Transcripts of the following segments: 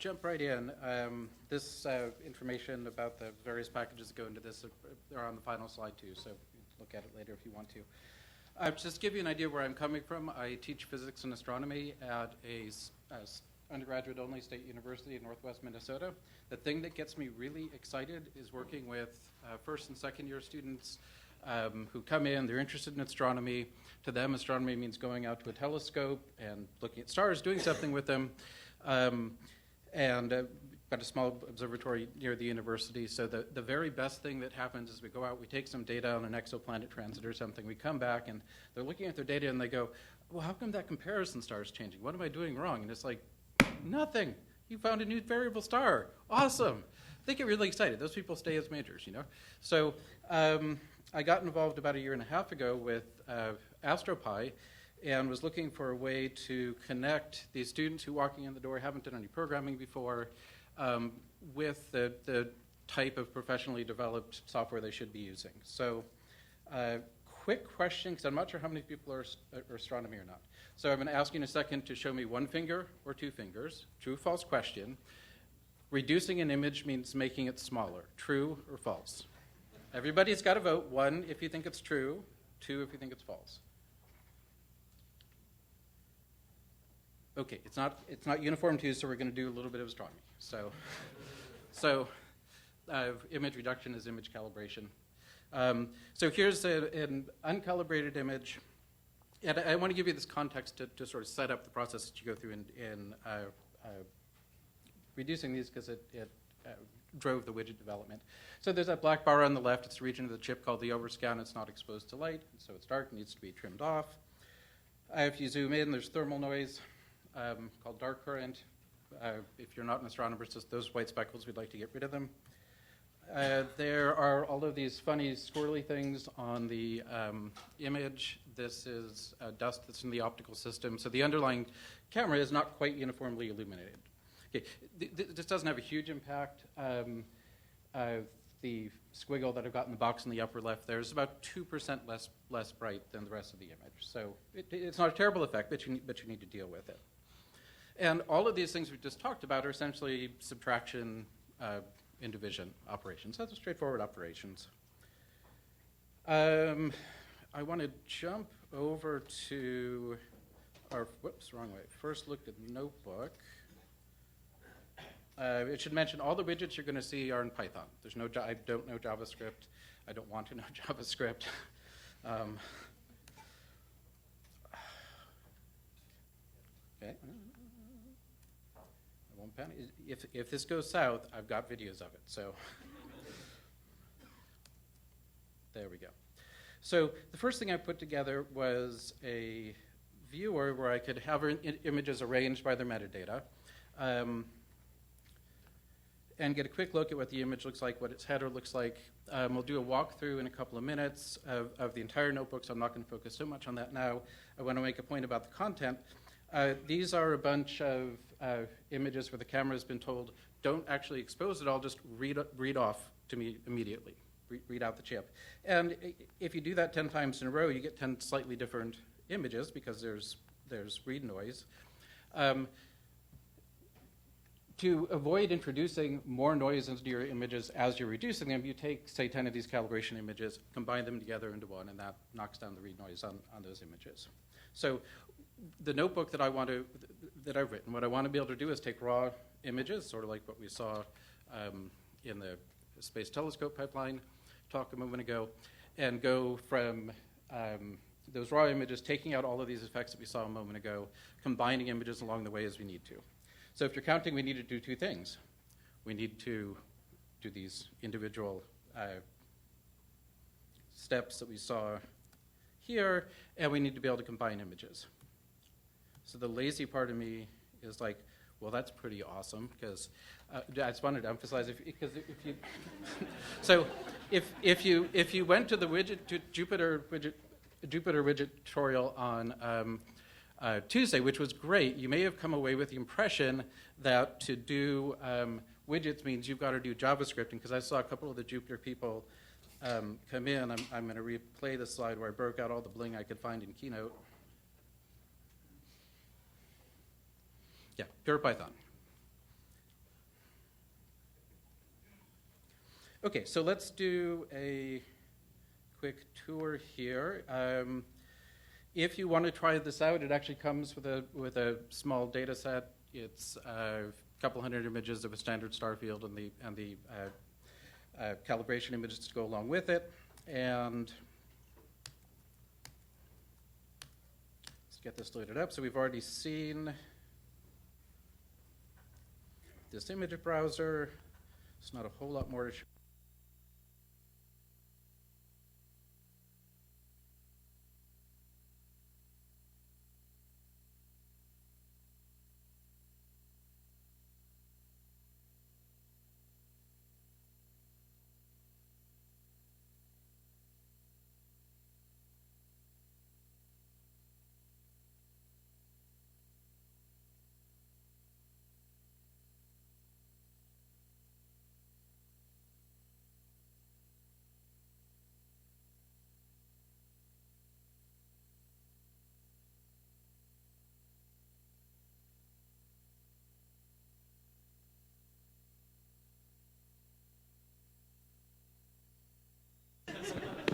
jump right in. This information about the various packages that go into this are on the final slide too, so look at it later if you want to. Just to give you an idea where I'm coming from, I teach physics and astronomy at a undergraduate-only state university in northwest Minnesota. The thing that gets me really excited is working with first and second year students who come in, they're interested in astronomy. To them, astronomy means going out to a telescope and looking at stars, doing something with them. Got a small observatory near the university. So the very best thing that happens is we go out, we take some data on an exoplanet transit or something, we come back and they're looking at their data and they go, well, how come that comparison star is changing? What am I doing wrong? And it's like, nothing. You found a new variable star. Awesome. They get really excited. Those people stay as majors, you know? So I got involved about 1.5 years ago with Astropy and was looking for a way to connect these students who walking in the door haven't done any programming before with the type of professionally developed software they should be using. So quick question, because I'm not sure how many people are astronomy or not. So I'm going to ask you in a second to show me 1 finger or 2 fingers. True, false question. Reducing an image means making it smaller. True or false? Everybody's got to vote. 1 if you think it's true, 2 if you think it's false. Okay, it's not uniform too, so we're going to do a little bit of astronomy. So image reduction is image calibration. So here's an uncalibrated image. And I want to give you this context to sort of set up the process that you go through in reducing these, because it drove the widget development. So there's that black bar on the left. It's a region of the chip called the overscan. It's not exposed to light, so it's dark. It needs to be trimmed off. If you zoom in, there's thermal noise called dark current. If you're not an astronomer, it's just those white speckles. We'd like to get rid of them. There are all of these funny squirrely things on the image. This is dust that's in the optical system. So the underlying camera is not quite uniformly illuminated. Okay, this doesn't have a huge impact. The squiggle that I've got in the box in the upper left there is about 2% less bright than the rest of the image. So it's not a terrible effect, but you need to deal with it. And all of these things we just talked about are essentially subtraction and division operations. That's straightforward operations. I want to jump over to our, whoops, wrong way. First look at the notebook. It should mention all the widgets you're going to see are in Python. There's no, I don't know JavaScript. I don't want to know JavaScript. Okay. I won't panic. If this goes south, I've got videos of it. So there we go. So the first thing I put together was a viewer where I could have images arranged by their metadata. And get a quick look at what the image looks like, what its header looks like. We'll do a walkthrough in a couple of minutes of the entire notebook, so I'm not going to focus so much on that now. I want to make a point about the content. These are a bunch of images where the camera has been told, don't actually expose it all, just read off to me immediately, read out the chip. And if you do that 10 times in a row, you get 10 slightly different images because there's read noise. To avoid introducing more noise into your images as you're reducing them, you take, say, 10 of these calibration images, combine them together into one, and that knocks down the read noise on those images. So the notebook that I've written, what I want to be able to do is take raw images, sort of like what we saw in the Space Telescope pipeline talk a moment ago, and go from those raw images, taking out all of these effects that we saw a moment ago, combining images along the way as we need to. So if you're counting, we need to do 2 things. We need to do these individual steps that we saw here, and we need to be able to combine images. So the lazy part of me is like, well, that's pretty awesome, because I just wanted to emphasize, if you went to the Jupyter widget tutorial on Tuesday, which was great, you may have come away with the impression that to do widgets means you've got to do JavaScript. And because I saw a couple of the Jupyter people come in, I'm going to replay the slide where I broke out all the bling I could find in Keynote. Yeah, pure Python. Okay, so let's do a quick tour here. If you want to try this out, it actually comes with a small data set. It's a couple hundred images of a standard star field and the calibration images to go along with it. And let's get this loaded up. So we've already seen this image browser. It's not a whole lot more to show.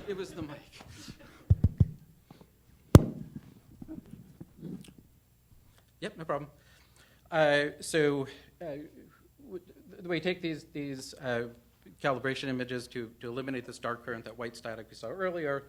It was the mic. Yep, no problem. The way you take these calibration images to eliminate the star current, that white static we saw earlier,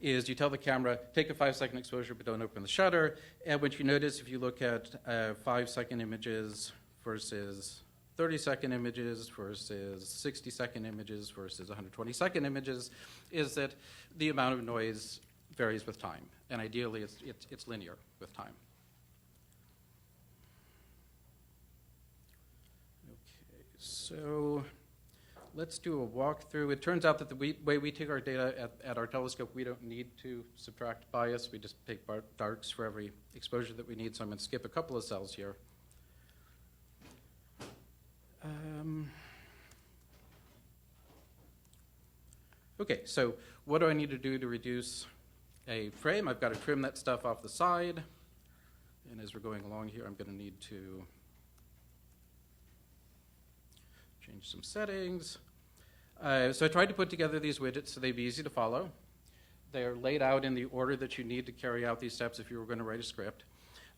is you tell the camera, take a 5-second exposure, but don't open the shutter. And what you notice if you look at 5-second images versus 30-second images versus 60-second images versus 120-second images is that the amount of noise varies with time. And ideally, it's linear with time. Okay, so let's do a walkthrough. It turns out that the way we take our data at our telescope, we don't need to subtract bias. We just take darks for every exposure that we need. So I'm going to skip a couple of cells here. Okay, so what do I need to do to reduce a frame? I've got to trim that stuff off the side. And as we're going along here, I'm going to need to change some settings. So I tried to put together these widgets so they'd be easy to follow. They're laid out in the order that you need to carry out these steps if you were going to write a script.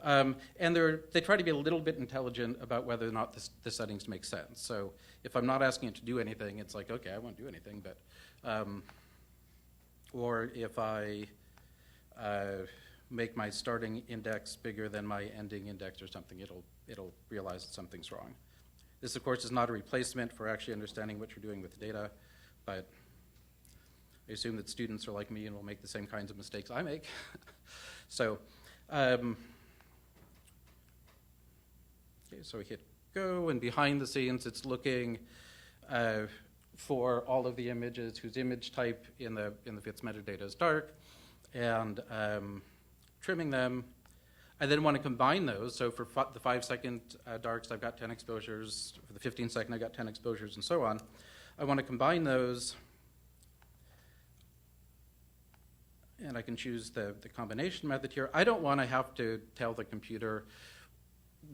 And they try to be a little bit intelligent about whether or not the settings make sense. So if I'm not asking it to do anything, it's like, okay, I won't do anything. But or if I make my starting index bigger than my ending index or something, it'll realize that something's wrong. This, of course, is not a replacement for actually understanding what you're doing with the data, but I assume that students are like me and will make the same kinds of mistakes I make. So. Okay, so we hit go, and behind the scenes, it's looking for all of the images whose image type in the FITS metadata is dark, and trimming them. I then want to combine those. So for the 5-second darks, I've got 10 exposures. For the 15-second, I've got 10 exposures, and so on. I want to combine those, and I can choose the combination method here. I don't want to have to tell the computer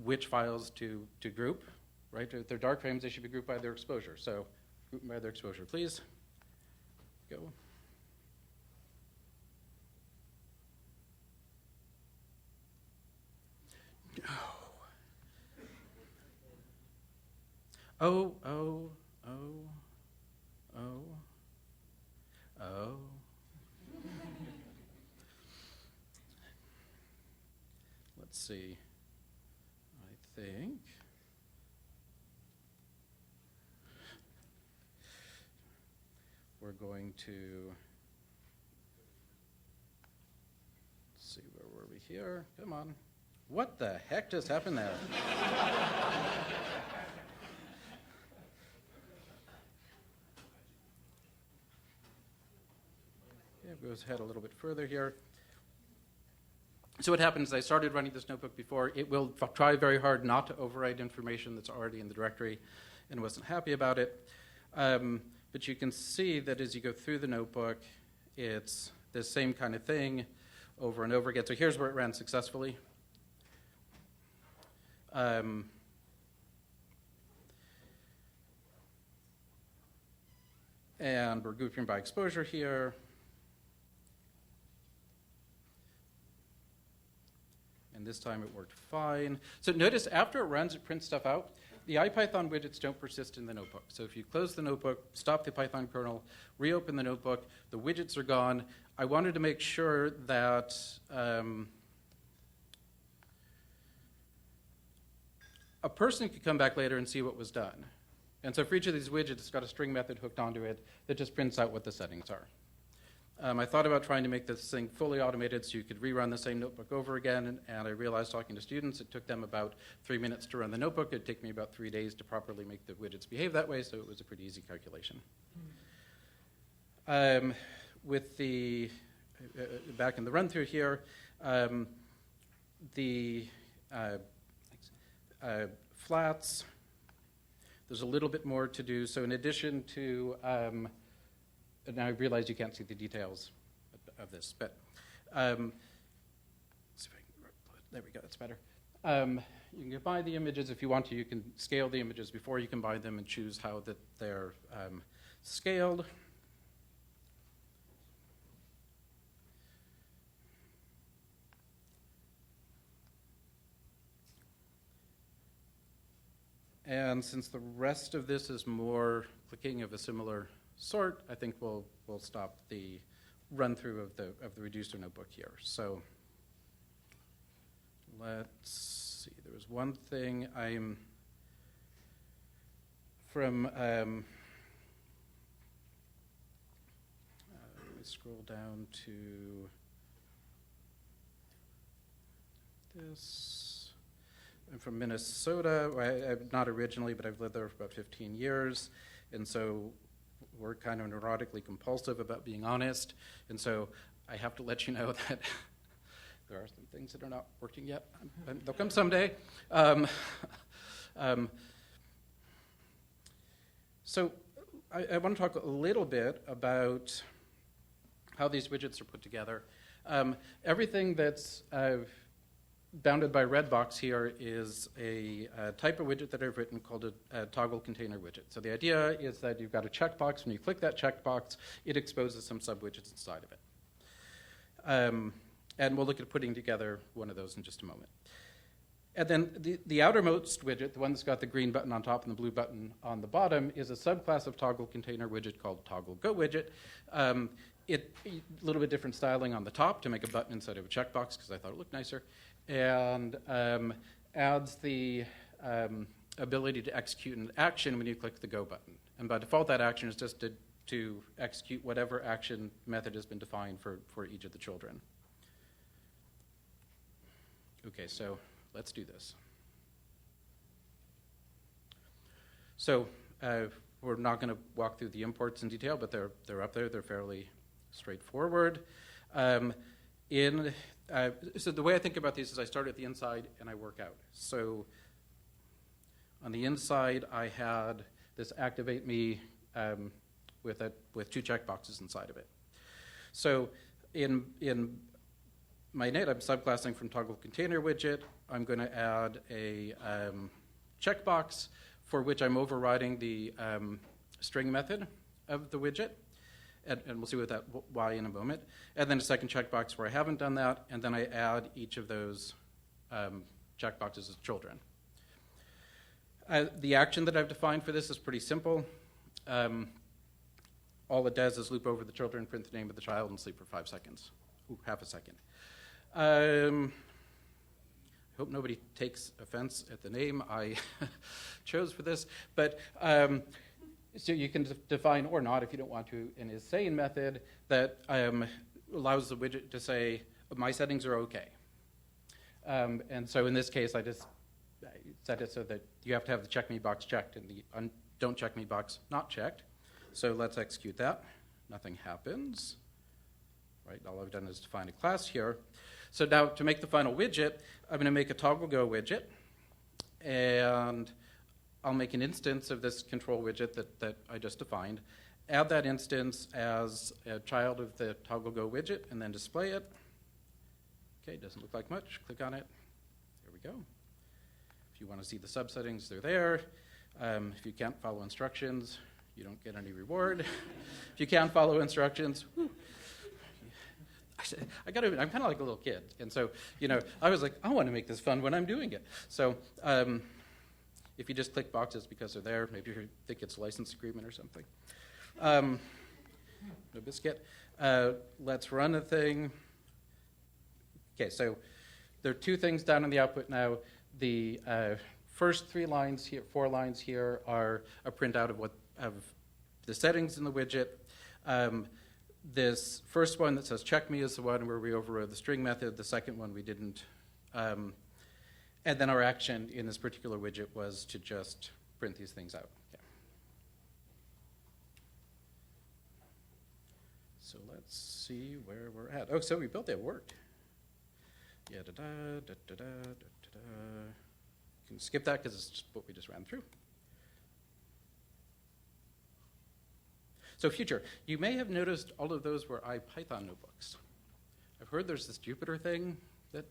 which files to group, right? If they're dark frames, they should be grouped by their exposure. So group them by their exposure, please. Go. No. Oh. Let's see. I think we're going to see, where were we here? Come on. What the heck just happened there? Yeah, it goes ahead a little bit further here. So what happens is I started running this notebook before. It will try very hard not to overwrite information that's already in the directory and wasn't happy about it. But you can see that as you go through the notebook, it's the same kind of thing over and over again. So here's where it ran successfully. And we're grouping by exposure here. And this time it worked fine. So notice after it runs, it prints stuff out. The IPython widgets don't persist in the notebook. So if you close the notebook, stop the Python kernel, reopen the notebook, the widgets are gone. I wanted to make sure that a person could come back later and see what was done. And so for each of these widgets, it's got a string method hooked onto it that just prints out what the settings are. I thought about trying to make this thing fully automated so you could rerun the same notebook over again, and I realized talking to students, it took them about 3 minutes to run the notebook. It'd take me about 3 days to properly make the widgets behave that way, so it was a pretty easy calculation. With the, back in the run through here, the flats, there's a little bit more to do. So in addition to, now I realize you can't see the details of this, but see if I can, there we go, that's better. You can combine the images if you want to. You can scale the images before you combine them and choose how that they're scaled. And since the rest of this is more clicking of a similar sort, I think we'll stop the run through of the reducer notebook here. So let's see. There was one thing I'm from. Let me scroll down to this. I'm from Minnesota. I'm not originally, but I've lived there for about 15 years. And so we're kind of neurotically compulsive about being honest. And so I have to let you know that there are some things that are not working yet. They'll come someday. So I want to talk a little bit about how these widgets are put together. Everything that's bounded by red box here is a type of widget that I've written called a toggle container widget. So the idea is that you've got a checkbox. When you click that checkbox, it exposes some sub-widgets inside of it. And we'll look at putting together one of those in just a moment. And then the outermost widget, the one that's got the green button on top and the blue button on the bottom, is a subclass of toggle container widget called toggle go widget. A little bit different styling on the top to make a button instead of a checkbox because I thought it looked nicer. And adds the ability to execute an action when you click the go button. And by default, that action is just to execute whatever action method has been defined for each of the children. Okay, so let's do this. So we're not going to walk through the imports in detail, but they're up there. They're fairly straightforward. So the way I think about these is I start at the inside and I work out. So on the inside, I had this activate me with 2 checkboxes inside of it. So in my init, I'm subclassing from toggle container widget. I'm going to add a checkbox for which I'm overriding the string method of the widget. And we'll see why in a moment. And then a second checkbox where I haven't done that, and then I add each of those checkboxes as children. The action that I've defined for this is pretty simple. All it does is loop over the children, print the name of the child, and sleep for 5 seconds. Ooh, half a second. I hope nobody takes offense at the name I chose for this, but so you can define or not if you don't want to an is-saying method that allows the widget to say, my settings are okay. And so in this case, I just set it so that you have to have the check me box checked and the don't check me box not checked. So let's execute that. Nothing happens. Right, all I've done is define a class here. So now to make the final widget, I'm going to make a toggle go widget. And I'll make an instance of this control widget that I just defined, add that instance as a child of the toggle go widget, and then display it. Okay, doesn't look like much. Click on it. There we go. If you want to see the subsettings, they're there. If you can't follow instructions, You don't get any reward. If you can't follow instructions, I got to admit, I'm kind of like a little kid. And so, I was like, I want to make this fun when I'm doing it. So if you just click boxes because they're there, maybe you think it's a license agreement or something. No biscuit. Let's run a thing. Okay, so there are two things down in the output now. The first 4 lines here are a printout of the settings in the widget. This first one that says check me is the one where we overrode the string method. The second one we didn't. And then our action in this particular widget was to just print these things out. Okay. So let's see where we're at. Oh, so we built it. It worked. Yeah, Can skip that because it's just what we just ran through. So future, you may have noticed all of those were IPython notebooks. I've heard there's this Jupyter thing that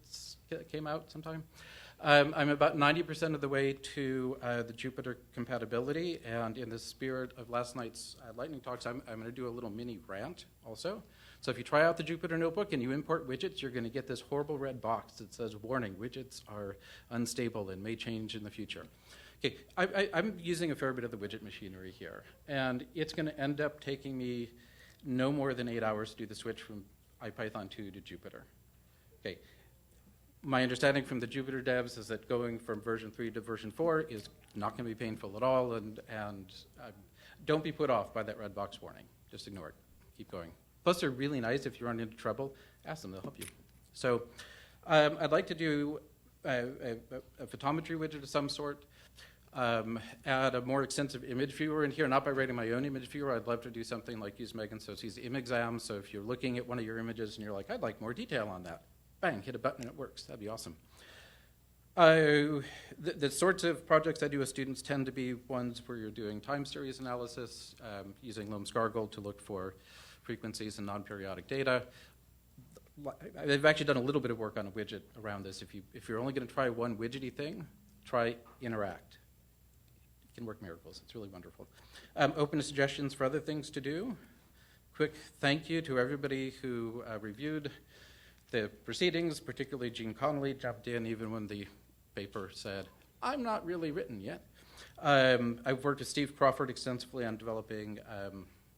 came out sometime. I'm about 90% of the way to the Jupyter compatibility, and in the spirit of last night's lightning talks, I'm going to do a little mini rant also. So if you try out the Jupyter notebook and you import widgets, you're going to get this horrible red box that says, warning, widgets are unstable and may change in the future. Okay, I'm using a fair bit of the widget machinery here, and it's going to end up taking me no more than 8 hours to do the switch from IPython 2 to Jupyter. Okay, my understanding from the Jupyter devs is that going from version 3 to version 4 is not going to be painful at all, and don't be put off by that red box warning. Just ignore it. Keep going. Plus, they're really nice. If you run into trouble, ask them. They'll help you. So I'd like to do a photometry widget of some sort. Add a more extensive image viewer in here, not by writing my own image viewer. I'd love to do something like use Megan Sosie's ImExam. So if you're looking at one of your images and you're like, I'd like more detail on that, bang, hit a button and it works. That'd be awesome. The sorts of projects I do with students tend to be ones where you're doing time series analysis, using Lomscargold to look for frequencies and non-periodic data. I've actually done a little bit of work on a widget around this. If you're only going to try one widgety thing, try Interact. It can work miracles. It's really wonderful. Open to suggestions for other things to do. Quick thank you to everybody who reviewed the proceedings, particularly Gene Connolly jumped in even when the paper said, I'm not really written yet. I've worked with Steve Crawford extensively on developing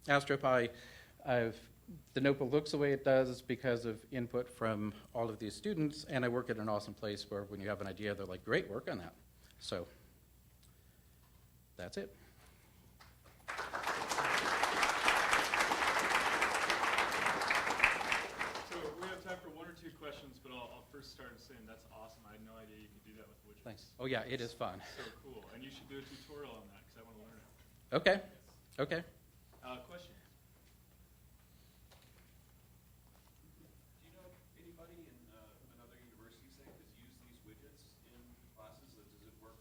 Astropy. The notebook looks the way it does because of input from all of these students, and I work at an awesome place where when you have an idea, they're like, great, work on that. So that's it. So we have time for 1 or 2 questions, but I'll first start saying that's awesome. I had no idea you could do that with Widgets. Thanks. Oh yeah, it is fun. So cool. And you should do a tutorial on that because I want to learn it. Okay. Okay. Question? Do you know if anybody in another university, say, has used these widgets in classes? Does it work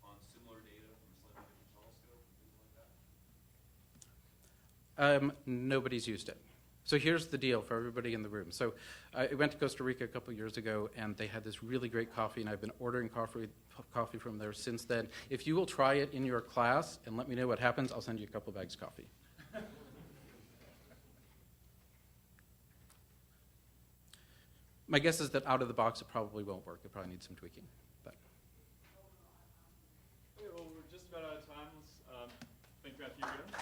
on similar data from a slightly different telescope and things like that? Nobody's used it. So here's the deal for everybody in the room. So I went to Costa Rica a couple years ago, and they had this really great coffee, and I've been ordering coffee from there since then. If you will try it in your class and let me know what happens, I'll send you a couple bags of coffee. My guess is that out of the box, it probably won't work. It probably needs some tweaking. But. Okay, well, we're just about out of time. Let's thank Matthew again.